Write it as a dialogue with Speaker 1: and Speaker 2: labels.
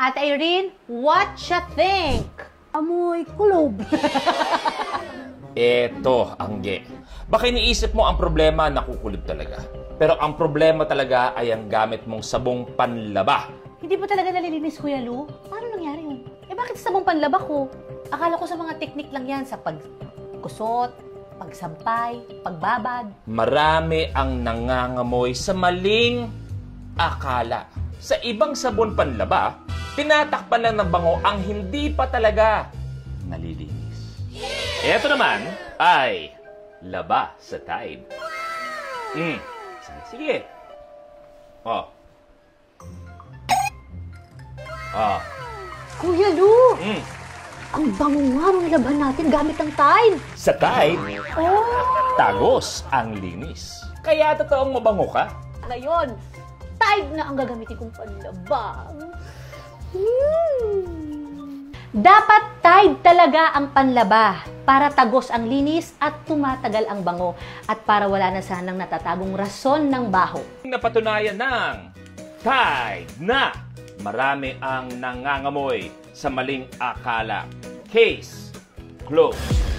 Speaker 1: Ate Irene, what you think?
Speaker 2: Amoy kulob.
Speaker 3: Eto, Angge. Baka iniisip mo ang problema nakukulib talaga. Pero ang problema talaga ay ang gamit mong sabong panlaba.
Speaker 1: Hindi ba talaga nalilinis, Kuya Lu? Paano nangyari yun? Bakit sa sabong panlaba ko? Akala ko sa mga teknik lang yan, sa pagkusot, pagsampay, pagbabad.
Speaker 3: Marami ang nangangamoy sa maling akala. Sa ibang sabon panlaba, tinatakpan lang ng bango ang hindi pa talaga nalilinis. Ito naman ay laba sa Tide. Sige. Oh.
Speaker 1: Kuya Lu! Ang bango nga mga laban natin gamit ang Tide.
Speaker 3: Sa Tide, tagos ang linis. Kaya totoong mabango ka.
Speaker 1: Ngayon, Tide na ang gagamitin kong panlaba. Dapat Tide talaga ang panlaba para tagos ang linis at tumatagal ang bango at para wala na sanang natatagong rason ng baho.
Speaker 3: Napatunayan ng Tide na marami ang nangangamoy sa maling akala. Case closed.